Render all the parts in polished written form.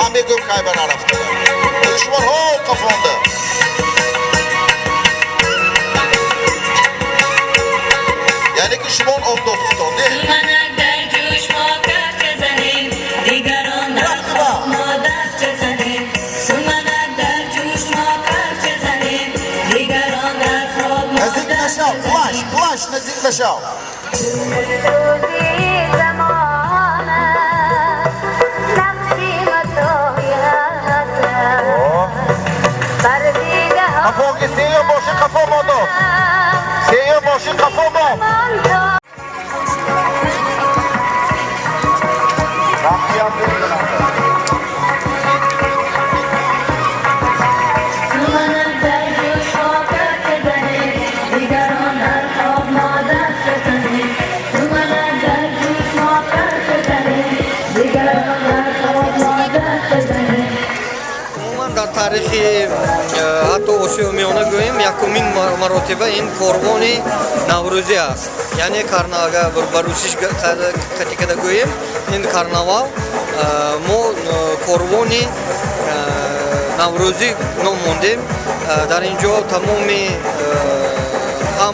همه گفت خیبر نرفته دشمن ها قفانده یعنی که شما آف دوستان نه فلاش نزدیک بشو کفا که سیه باشه کفا مادا سیه باشه کفا ما تاریخی حتی آسیا میانه گوییم یکمین مرتبه این کاروان نوروزی است یعنی اگر بروسیش کده گوییم این کارناوال ما کاروان نوروزی نام موندیم در اینجا تمامی هم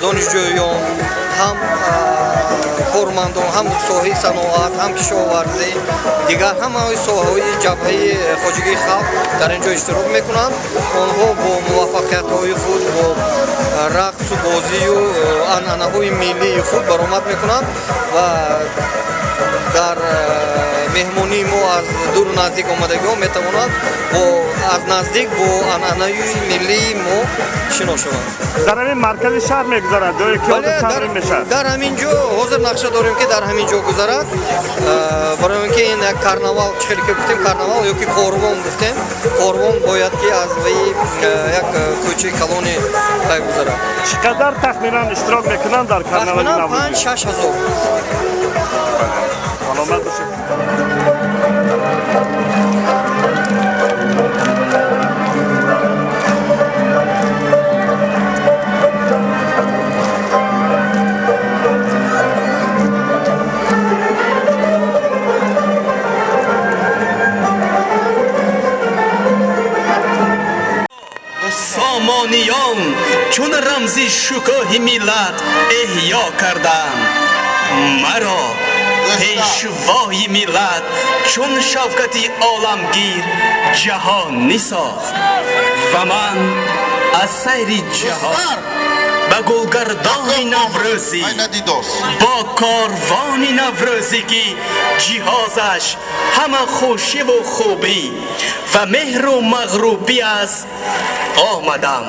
دانشجویان هم کارمندان هم ساحه صنعت هم کشاورزی دیگر همه ساحه‌های جبهه خواجگی خلق در اینجا اشتراک میکنند آنها با موفقیت‌های خود با رقص و بازی و عنعنه‌های ملی خود برآمد میکنند و در مهمانی ما از دور و نزدیک آمدگی‌ها میتوانند از نزدیک با عنعنه ملی ما شنا شوند. در همین مرکز شهر میگذارد جایی که تمرین میشه. در همین جا حاضر نقشه داریم که در همین جا گذرد برای اینکه این یک کارناوال چخیلی که گفتیم کارناوال یا که کاروان گفتیم کاروان باید که از یک کوچه کلانی بگذرد. چقدر تخمینا اشتراک میکنند در کارناوال نوروزی؟ 5-6 هزار. سلامت باشید. سامانیان چون رمزی شکوه میلاد احیا کردند مرا پیشوای میلاد چون شفقتی عالمگیر جهانی ساخت و من از سیر جهان با گلگردان نوروزی با کاروان نوروزی که جهازش همه خوشی و خوبی و مهر و مغروبی است آمدم